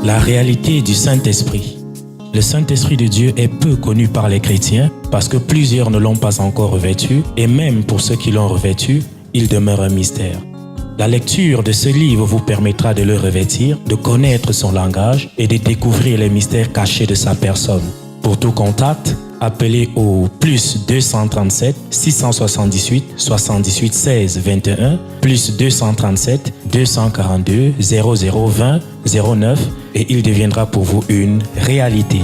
La réalité du Saint-Esprit. Le Saint-Esprit de Dieu est peu connu par les chrétiens parce que plusieurs ne l'ont pas encore revêtu et même pour ceux qui l'ont revêtu, il demeure un mystère. La lecture de ce livre vous permettra de le revêtir, de connaître son langage et de découvrir les mystères cachés de sa personne. Pour tout contact, appelez au plus 237 678 78 16 21 plus 237 242 0020 09 et il deviendra pour vous une réalité.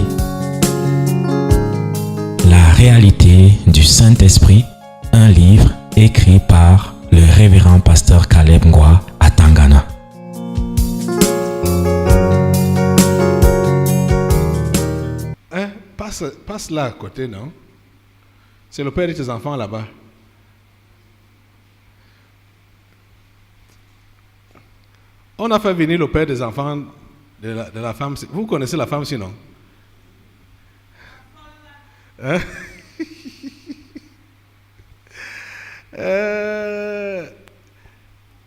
La réalité du Saint-Esprit, un livre écrit par le révérend pasteur Caleb Ngwa à Tangana. Passe là à côté, non? C'est le père de tes enfants là-bas. On a fait venir le père des enfants de la femme. Vous connaissez la femme sinon? Hein?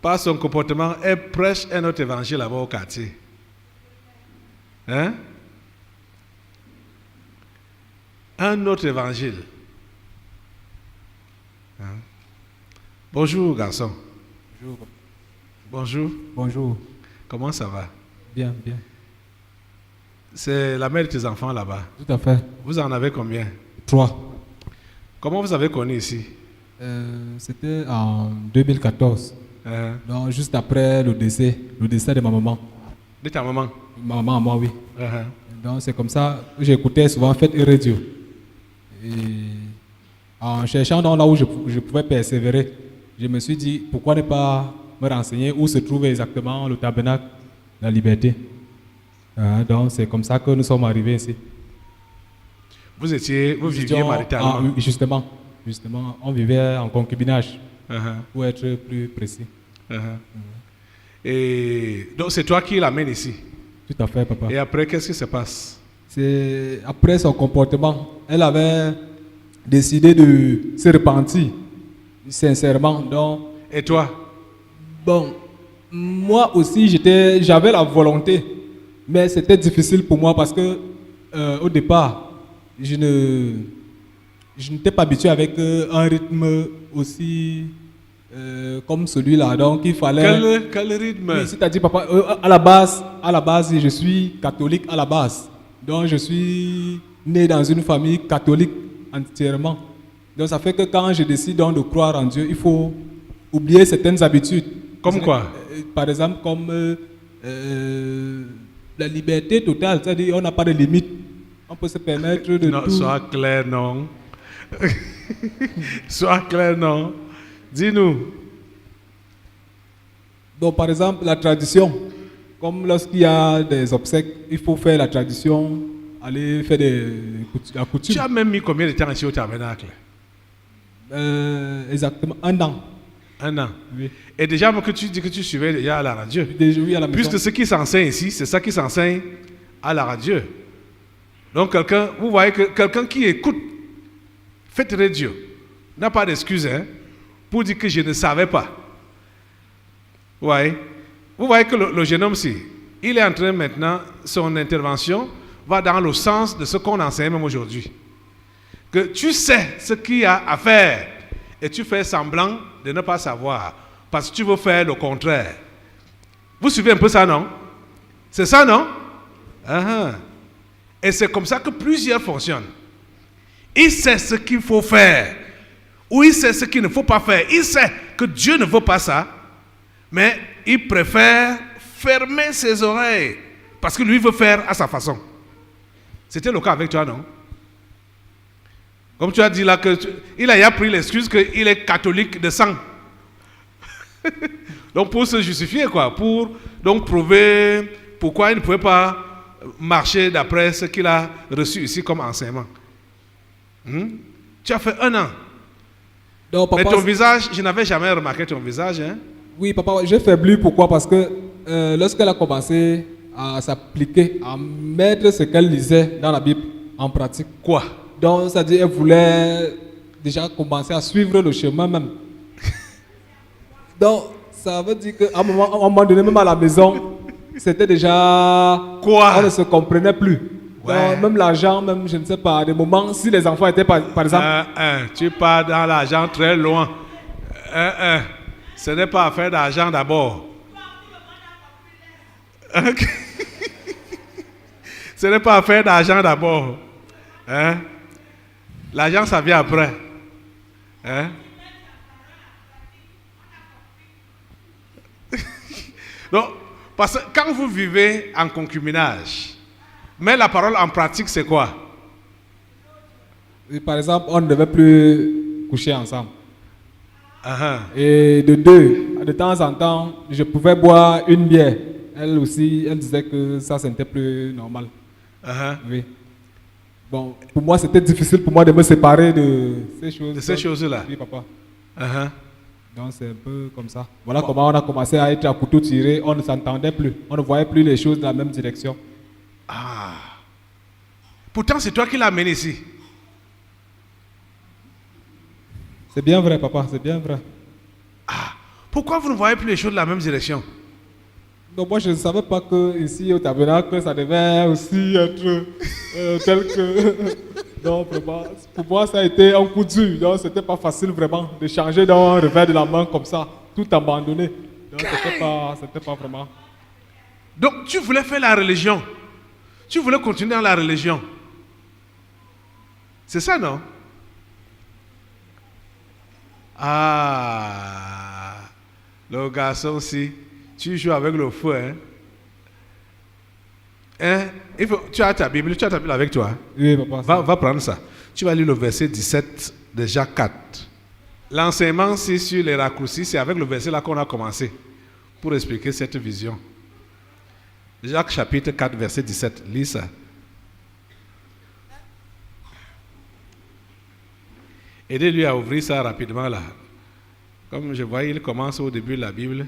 Par son comportement, elle prêche un autre évangile là-bas au quartier. Hein? Un autre évangile. Hein? Bonjour, garçon. Bonjour. Bonjour. Bonjour. Comment ça va? Bien, bien. C'est la mère de tes enfants là-bas. Tout à fait. Vous en avez combien? 3. Comment vous avez connu ici? C'était en 2014. Donc, juste après le décès de ma maman. De ta maman? Ma maman à moi, oui. Uh-huh. Donc, c'est comme ça que j'écoutais souvent Fête et Radio. Et en cherchant dans là où je pouvais persévérer, je me suis dit, pourquoi ne pas me renseigner où se trouve exactement le tabernacle de la liberté. Donc, c'est comme ça que nous sommes arrivés ici. Vous viviez maritalement? Justement, on vivait en concubinage, pour être plus précis. Et donc, c'est toi qui l'amènes ici? Tout à fait, papa. Et après, qu'est-ce qui se passe? C'est après son comportement. Elle avait décidé de se repentir, sincèrement. Donc, et toi? Bon, moi aussi, j'avais la volonté, mais c'était difficile pour moi parce que, au départ, je n'étais pas habitué avec un rythme aussi comme celui-là. Donc, il fallait... Quel rythme? Oui, c'est-à-dire, papa, à la base, je suis catholique à la base. Donc, je suis né dans une famille catholique entièrement. Donc, ça fait que quand je décide donc de croire en Dieu, il faut oublier certaines habitudes. Comme quoi? Par exemple, comme la liberté totale, c'est-à-dire on n'a pas de limite. On peut se permettre de non, tout. Sois clair, non. Sois clair, non. Dis-nous. Donc, par exemple, la tradition. Comme lorsqu'il y a des obsèques, il faut faire la tradition, aller faire la coutume. Tu as même mis combien de temps ici au tabernacle? Exactement, 1 an. 1 an. Oui. Et déjà, que tu dis que tu suivais déjà à la radio. Oui, à la maison. Puisque ce qui s'enseigne ici, c'est ça qui s'enseigne à la radio. Donc, vous voyez que quelqu'un qui écoute Fête Radio n'a pas d'excuse pour dire que je ne savais pas. Ouais. Vous voyez que le jeune homme-ci, il est en train maintenant, son intervention va dans le sens de ce qu'on enseigne même aujourd'hui. Que tu sais ce qu'il y a à faire et tu fais semblant de ne pas savoir parce que tu veux faire le contraire. Vous suivez un peu ça, non? C'est ça, non? Et c'est comme ça que plusieurs fonctionnent. Il sait ce qu'il faut faire ou il sait ce qu'il ne faut pas faire. Il sait que Dieu ne veut pas ça, mais il préfère fermer ses oreilles parce que lui veut faire à sa façon. C'était le cas avec toi, non? Comme tu as dit là, il a pris l'excuse qu'il est catholique de sang. Donc pour se justifier, quoi, pour donc prouver pourquoi il ne pouvait pas marcher d'après ce qu'il a reçu ici comme enseignement. Tu as fait 1 an. Donc, papa, mais ton visage, je n'avais jamais remarqué ton visage. Oui, papa, j'ai faibli. Pourquoi? Parce que lorsqu'elle a commencé à s'appliquer, à mettre ce qu'elle lisait dans la Bible en pratique. Quoi? Donc, c'est-à-dire qu'elle voulait déjà commencer à suivre le chemin même. Donc, ça veut dire qu'à un moment donné, même à la maison, c'était déjà... Quoi? On ne se comprenait plus. Ouais. Donc, même l'argent, même, je ne sais pas, à des moments, si les enfants étaient, par exemple... Tu pars dans l'argent très loin. Ce n'est pas affaire d'argent d'abord. Ok. Ce n'est pas affaire d'argent d'abord. Hein? L'argent, ça vient après. Hein? Donc, parce que quand vous vivez en concubinage, mais la parole en pratique, c'est quoi? Et par exemple, on ne devait plus coucher ensemble. Uh-huh. Et de temps en temps, je pouvais boire une bière. Elle aussi, elle disait que ça, ce n'était plus normal. Uh-huh. Oui. Bon, pour moi, c'était difficile pour moi de me séparer de ces choses. De ces choses-là. Oui, papa. Uh-huh. Donc, c'est un peu comme ça. Voilà comment on a commencé à être à couteau tiré. On ne s'entendait plus. On ne voyait plus les choses dans la même direction. Ah. Pourtant, c'est toi qui l'as amené ici. C'est bien vrai, papa, c'est bien vrai. Ah. Pourquoi vous ne voyez plus les choses de la même direction? Donc, moi, je ne savais pas que ici au tabernacle, ça devait aussi être tel que. Donc, vraiment, pour moi, ça a été un coup dur. Donc, c'était pas facile vraiment de changer dans un revers de la main comme ça, tout abandonné. Donc, c'était pas vraiment. Donc, tu voulais faire la religion. Tu voulais continuer dans la religion. C'est ça, non? Ah. Le garçon aussi. Tu joues avec le feu, hein? Hein? Tu as ta Bible avec toi. Oui, papa. Va prendre ça. Tu vas lire le verset 17 de Jacques 4. L'enseignement c'est sur les raccourcis, c'est avec le verset là qu'on a commencé pour expliquer cette vision. Jacques chapitre 4, verset 17. Lis ça. Aidez-lui à ouvrir ça rapidement là. Comme je vois, il commence au début de la Bible.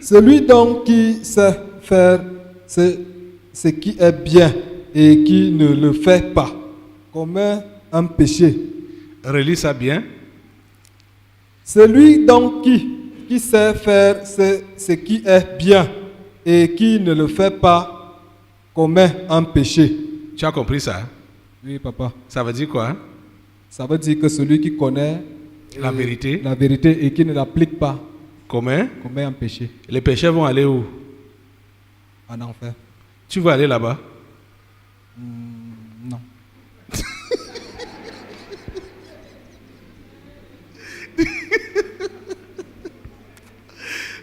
Celui donc qui sait faire ce qui est bien et qui ne le fait pas commet un péché. Relis ça bien. Celui donc qui sait faire ce qui est bien et qui ne le fait pas commet un péché. Tu as compris ça? Oui, papa. Ça veut dire quoi? Hein? Ça veut dire que celui qui connaît La vérité. la vérité et qui ne l'applique pas Comment? commet un péché. Les pécheurs vont aller où? En enfer. Tu veux aller là-bas? Non.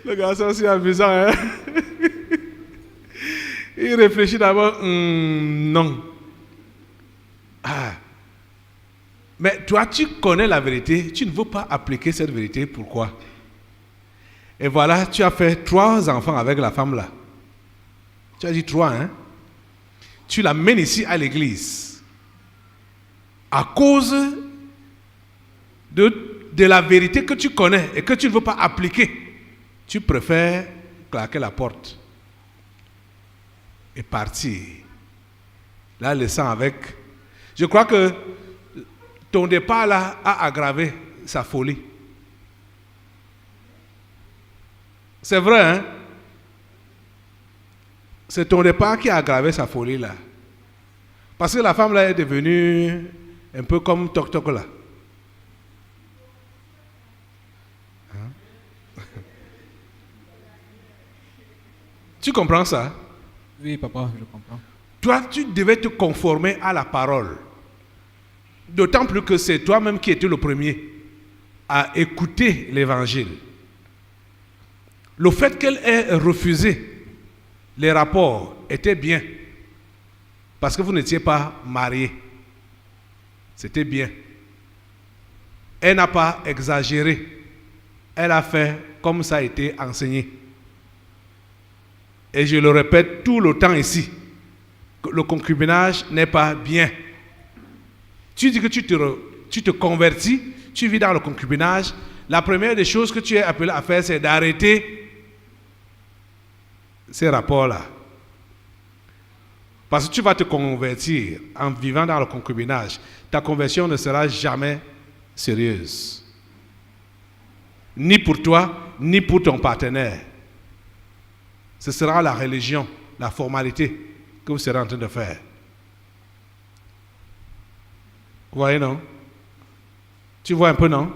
Le garçon c'est amusant, hein? Il réfléchit d'abord. Non. Ah. Mais toi, tu connais la vérité, tu ne veux pas appliquer cette vérité. Pourquoi? Et voilà, tu as fait 3 enfants avec la femme là. Tu as dit 3, hein? Tu l'amènes ici à l'église. À cause de la vérité que tu connais et que tu ne veux pas appliquer, tu préfères claquer la porte et partir. Là, laissant avec. Je crois que ton départ là a aggravé sa folie. C'est vrai, hein? C'est ton départ qui a aggravé sa folie là. Parce que la femme là est devenue un peu comme Toc Toc là. Hein? Tu comprends ça? Oui, papa, je comprends. Toi, tu devais te conformer à la parole. D'autant plus que c'est toi-même qui étais le premier à écouter l'évangile. Le fait qu'elle ait refusé les rapports était bien. Parce que vous n'étiez pas mariés. C'était bien. Elle n'a pas exagéré. Elle a fait comme ça a été enseigné. Et je le répète tout le temps ici. Que le concubinage n'est pas bien. Tu dis que tu te convertis, tu vis dans le concubinage. La première des choses que tu es appelé à faire, c'est d'arrêter ces rapports-là. Parce que tu vas te convertir en vivant dans le concubinage. Ta conversion ne sera jamais sérieuse. Ni pour toi, ni pour ton partenaire. ce sera la religion, la formalité que vous serez en train de faire. Vous voyez, non? Tu vois un peu, non?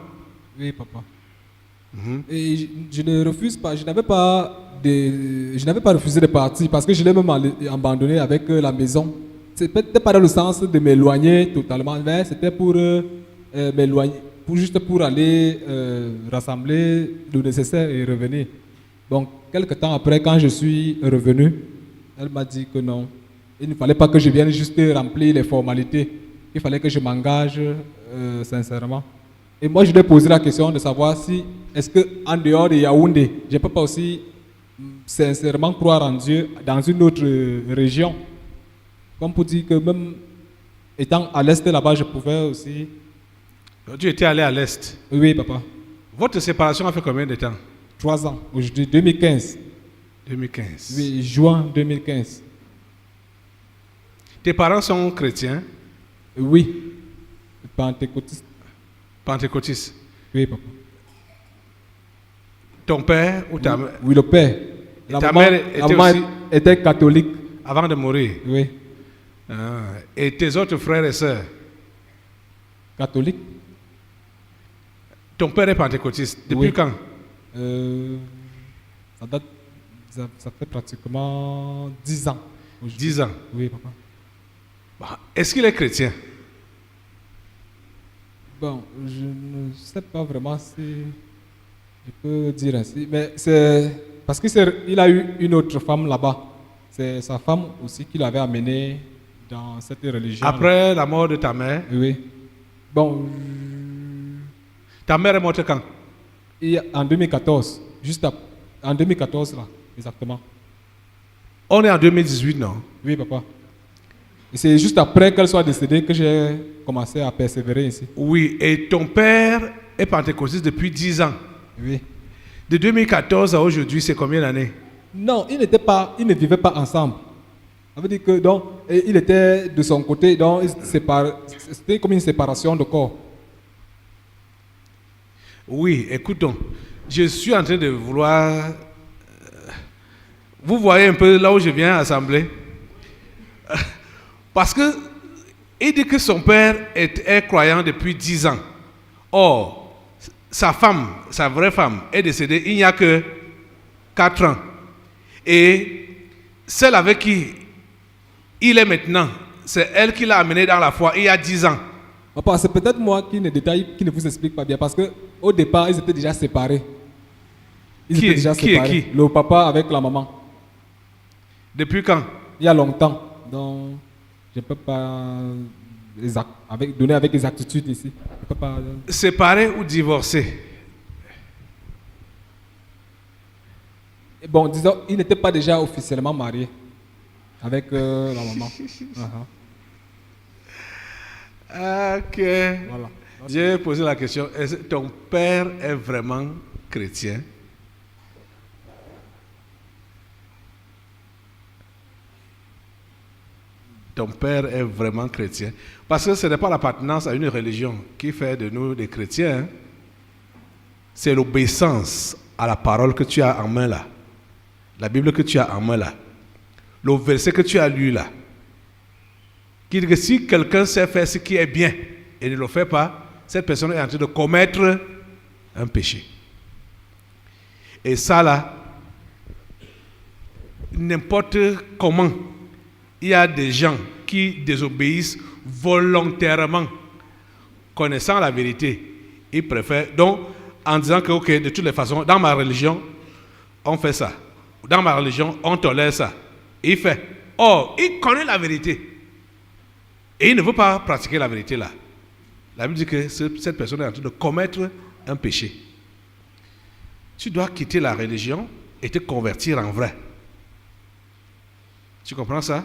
Oui, papa. Et je ne refuse pas, je n'avais pas refusé de partir parce que je l'ai même abandonné avec la maison. C'était pas dans le sens de m'éloigner totalement, mais c'était pour m'éloigner, juste pour aller rassembler le nécessaire et revenir. Donc, quelques temps après, quand je suis revenu, elle m'a dit que non, il ne fallait pas que je vienne juste remplir les formalités, il fallait que je m'engage sincèrement. Et moi, je lui ai posé la question de savoir si, est-ce qu'en dehors de Yaoundé, je ne peux pas aussi sincèrement croire en Dieu dans une autre région. Comme pour dire que même étant à l'est là-bas, je pouvais aussi... Tu étais allé à l'Est. Oui, papa. Votre séparation a fait combien de temps? 3 ans. Aujourd'hui, 2015. 2015. Oui, juin 2015. Tes parents sont chrétiens? Oui. Pentecôtiste. Pentecôtistes? Oui, papa. Ton père ou ta mère? Oui, le père. La ta maman, mère la était maman aussi... était catholique. Avant de mourir? Oui. Ah. Et tes autres frères et sœurs? Catholique. Ton père est pentecôtiste. Depuis Oui. quand? Ça date, ça fait pratiquement 10 ans. 10 ans. Oui, papa. Bah, est-ce qu'il est chrétien? Bon, je ne sais pas vraiment si je peux dire ainsi, mais c'est parce qu'il a eu une autre femme là-bas. C'est sa femme aussi qui l'avait amené dans cette religion. Après la mort de ta mère? Oui. Bon, Ta mère est morte quand? en 2014, en 2014 là, exactement. On est en 2018, non? Oui, papa. Et c'est juste après qu'elle soit décédée que j'ai commencé à persévérer ici. Oui, et ton père est pentecôtiste depuis 10 ans. Oui. De 2014 à aujourd'hui, c'est combien d'années? Non, ils ne vivaient pas ensemble. Ça veut dire que donc, il était de son côté, donc c'était comme une séparation de corps. Oui, écoutons. Je suis en train de vouloir... Vous voyez un peu là où je viens assembler? Parce que il dit que son père est croyant depuis 10 ans. Or, sa femme, sa vraie femme, est décédée il n'y a que 4 ans. Et celle avec qui il est maintenant, c'est elle qui l'a amené dans la foi il y a 10 ans. Papa, c'est peut-être moi qui ne vous explique pas bien, parce qu'au départ, ils étaient déjà séparés. Qui est qui? Le papa avec la maman. Depuis quand? Il y a longtemps. Donc, je ne peux pas donner avec exactitude ici. Je peux pas... Séparés ou divorcés? Bon, disons, ils n'étaient pas déjà officiellement mariés avec la maman. Ok. Voilà. J'ai posé la question, est-ce que ton père est vraiment chrétien? Ton père est vraiment chrétien? Parce que ce n'est pas l'appartenance à une religion qui fait de nous des chrétiens. Hein? C'est l'obéissance à la parole que tu as en main là. La Bible que tu as en main là. Le verset que tu as lu là. Qui dit que si quelqu'un sait faire ce qui est bien et ne le fait pas, cette personne est en train de commettre un péché. Et ça là, n'importe comment, il y a des gens qui désobéissent volontairement, connaissant la vérité. Ils préfèrent, donc, en disant que, ok, de toutes les façons, dans ma religion, on fait ça. Dans ma religion, on tolère ça. Et il fait. Or, il connaît la vérité. Et il ne veut pas pratiquer la vérité là. La Bible dit que cette personne est en train de commettre un péché. Tu dois quitter la religion et te convertir en vrai. Tu comprends ça?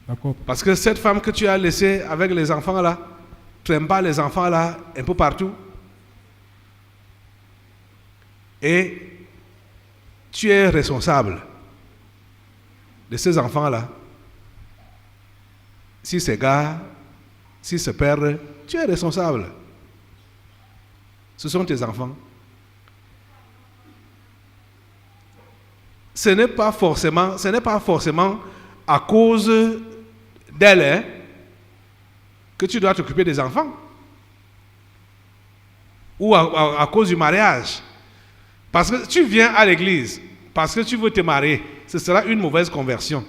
D'accord. Parce que cette femme que tu as laissée avec les enfants là, trimballe les enfants là un peu partout. Et tu es responsable de ces enfants là. Si ces gars, s'ils se perdent, tu es responsable. Ce sont tes enfants. ce n'est pas forcément à cause d'elle, hein, que tu dois t'occuper des enfants. Ou à cause du mariage. Parce que tu viens à l'église, parce que tu veux te marier, ce sera une mauvaise conversion.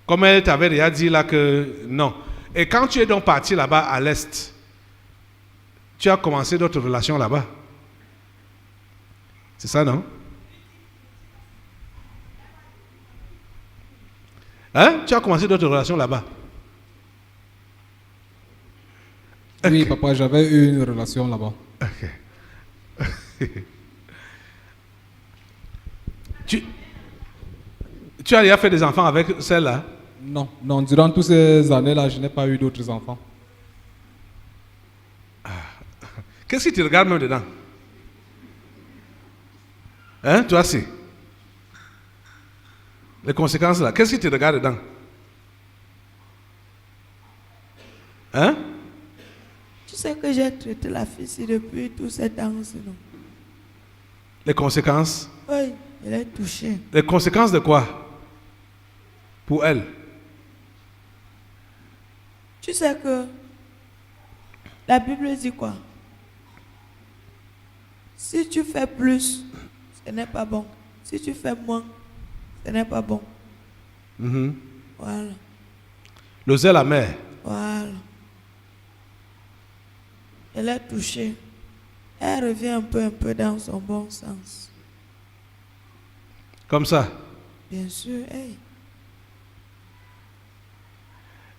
Comme elle t'avait déjà dit là que non. Et quand tu es donc parti là-bas à l'Est, tu as commencé d'autres relations là-bas. C'est ça, non? Hein? Tu as commencé d'autres relations là-bas? Oui, papa, j'avais eu une relation là-bas. Ok. Tu as déjà fait des enfants avec celle-là? Non, non, durant toutes ces années-là, je n'ai pas eu d'autres enfants. Qu'est-ce qui te regarde même dedans? Hein, toi aussi? Les conséquences là, qu'est-ce qui te regarde dedans? Hein? Tu sais que j'ai traité la fille ici depuis tous ces temps, non? Les conséquences? Oui, elle est touchée. Les conséquences de quoi? Pour elle? Tu sais que la Bible dit quoi? Si tu fais plus, ce n'est pas bon. Si tu fais moins, ce n'est pas bon. Mm-hmm. Voilà. Le zèle amer. Voilà. Elle est touchée. Elle revient un peu dans son bon sens. Comme ça. Bien sûr. Hey.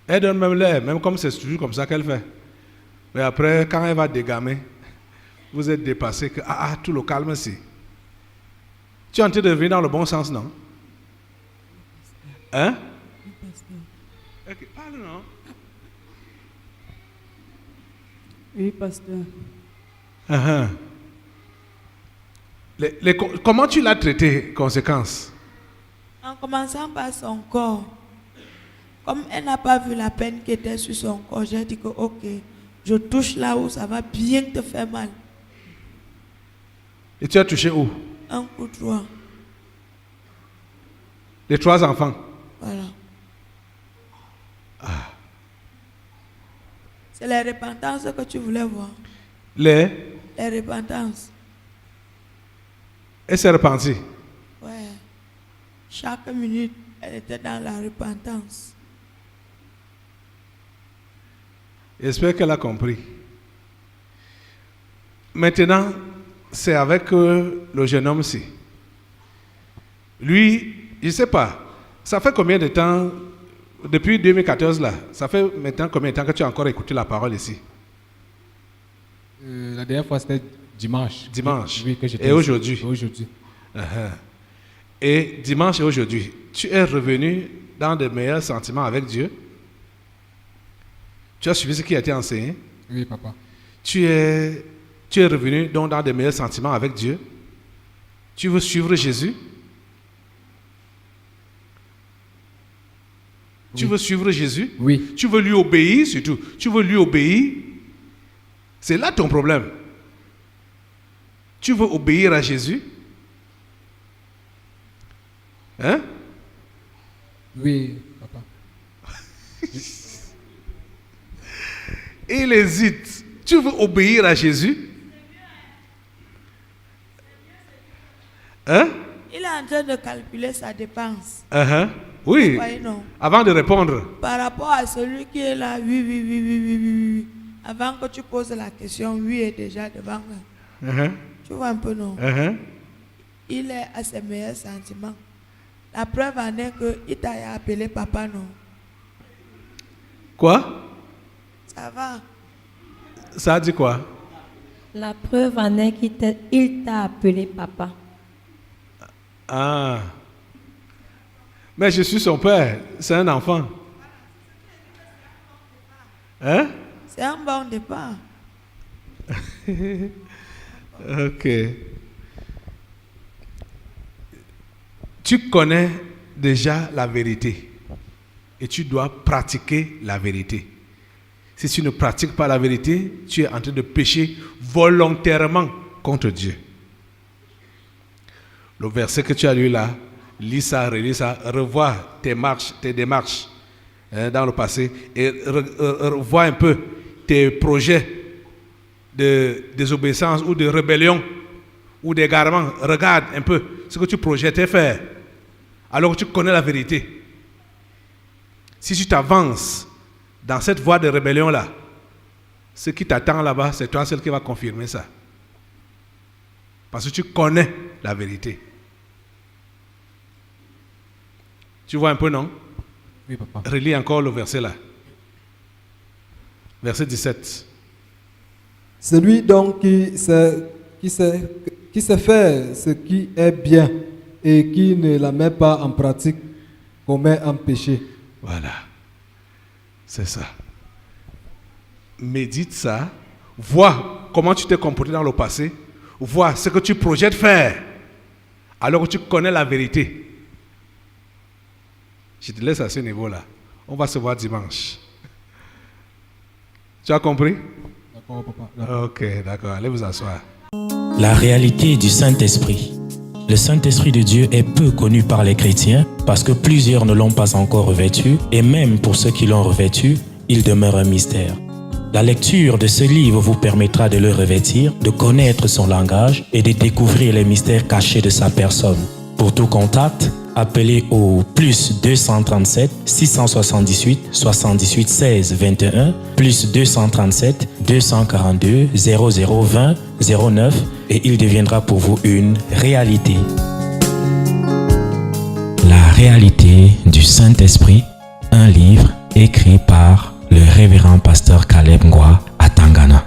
Elle donne même l'air, même comme c'est toujours comme ça qu'elle fait. Mais après, quand elle va dégamer, vous êtes dépassé que tout le calme ici. Tu es en train de revenir dans le bon sens, non? Hein? Ok, parle, non? Oui, pasteur. Comment tu l'as traité, conséquence? En commençant par son corps, comme elle n'a pas vu la peine qui était sur son corps, j'ai dit que ok, je touche là où ça va bien te faire mal. Et tu as touché où? Un coup droit. Les 3 enfants. Voilà. C'est la repentance que tu voulais voir. Les repentance. Elle s'est repentie. Ouais. Chaque minute, elle était dans la repentance. J'espère qu'elle a compris. Maintenant, c'est avec le jeune homme-ci. Lui, je ne sais pas, ça fait combien de temps, depuis 2014 là, ça fait maintenant combien de temps que tu as encore écouté la parole ici? La dernière fois, c'était dimanche. Dimanche. Oui, que j'étais et ici. aujourd'hui? Aujourd'hui. Et dimanche et aujourd'hui, tu es revenu dans de meilleurs sentiments avec Dieu? Tu as suivi ce qui a été enseigné? Oui, papa. Tu es revenu donc dans de meilleurs sentiments avec Dieu? Tu veux suivre Jésus? Tu veux suivre Jésus? Oui. Tu veux lui obéir surtout? Tu veux lui obéir? C'est là ton problème. Tu veux obéir à Jésus? Hein? Oui, papa. Il hésite. Tu veux obéir à Jésus? Hein? Il est en train de calculer sa dépense. Oui. Oui, non. Avant de répondre. Par rapport à celui qui est là, oui. Avant que tu poses la question, oui est déjà devant. Tu vois un peu, non? Il est à ses meilleurs sentiments. La preuve en est qu'il t'a appelé papa, non? Quoi? Ça va. Ça dit quoi? La preuve en est qu'il t'a appelé papa. Ah. Mais je suis son père. C'est un enfant. Hein? C'est un bon départ. Ok. Tu connais déjà la vérité et tu dois pratiquer la vérité. Si tu ne pratiques pas la vérité, tu es en train de pécher volontairement contre Dieu. Le verset que tu as lu là, lis ça, relis ça, revois tes démarches dans le passé et revois un peu tes projets de désobéissance ou de rébellion ou d'égarement. Regarde un peu ce que tu projetais faire alors que tu connais la vérité. Si tu t'avances dans cette voie de rébellion là, ce qui t'attend là-bas, c'est toi seul qui va confirmer ça. Parce que tu connais la vérité. Tu vois un peu, non? Oui, papa. Relis encore le verset là. Verset 17. Celui donc qui sait faire ce qui est bien et qui ne la met pas en pratique commet un péché. Voilà. C'est ça. Médite ça. Vois comment tu t'es comporté dans le passé. Vois ce que tu projettes faire alors que tu connais la vérité. Je te laisse à ce niveau-là. On va se voir dimanche. Tu as compris? D'accord, papa. Ok, d'accord. Allez vous asseoir. La réalité du Saint-Esprit. Le Saint-Esprit de Dieu est peu connu par les chrétiens parce que plusieurs ne l'ont pas encore revêtu et même pour ceux qui l'ont revêtu, il demeure un mystère. La lecture de ce livre vous permettra de le revêtir, de connaître son langage et de découvrir les mystères cachés de sa personne. Pour tout contact, appelez au plus 237 678 78 16 21 plus 237 242 0020 09 et il deviendra pour vous une réalité. La réalité du Saint-Esprit, un livre écrit par le révérend pasteur Caleb Ngwa à Tangana.